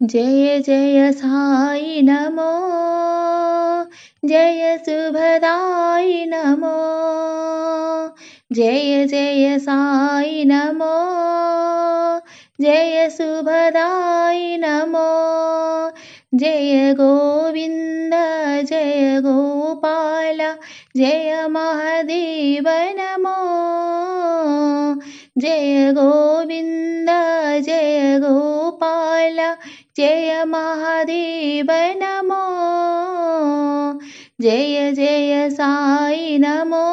जय जय साई नमो जय शुभदाई नमो जय जय साई नमो जय शुभदाई नमो जय गोविंद जय गोपाल जय महादेव नमो जय गोविंद जय गोपाल जय महादेव नमो जय जय साई नमो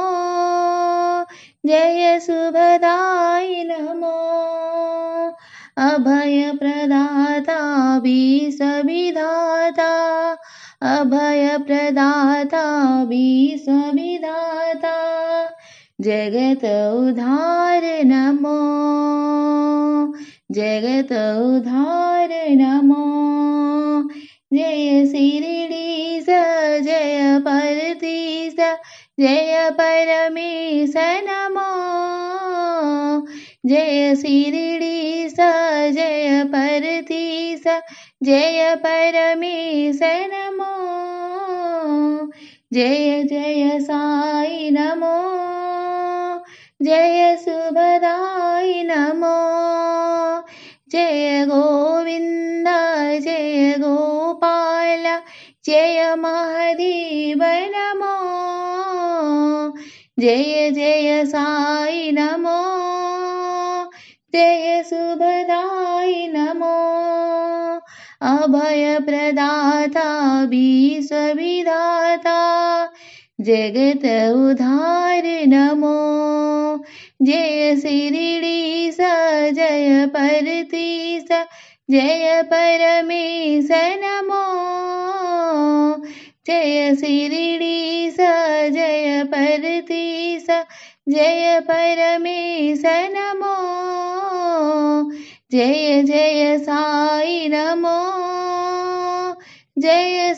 जय शुभदाई नमो अभय प्रदाता विश्व विधाता अभय प्रदाता विश्व विधाता जगत उद्धार नमो जगत उद्धार नमो जय शिरडी जय परतीश जय परमेश नमो जय शिरडी जय परतीश जय परमेश नमो जय जय साई नमो जय शुभदाई नमो जय गोविंद जय गोपाल जय महादेव नमो जय जय साई नमो जय शुभदाई नमो अभय प्रदाता विश्व विधाता जगत उद्धार नमो जय शिरडी जय परतीश जय परमेश नमो जय शिरडी जय परतीश जय परमेश नमो जय जय साई नमो जय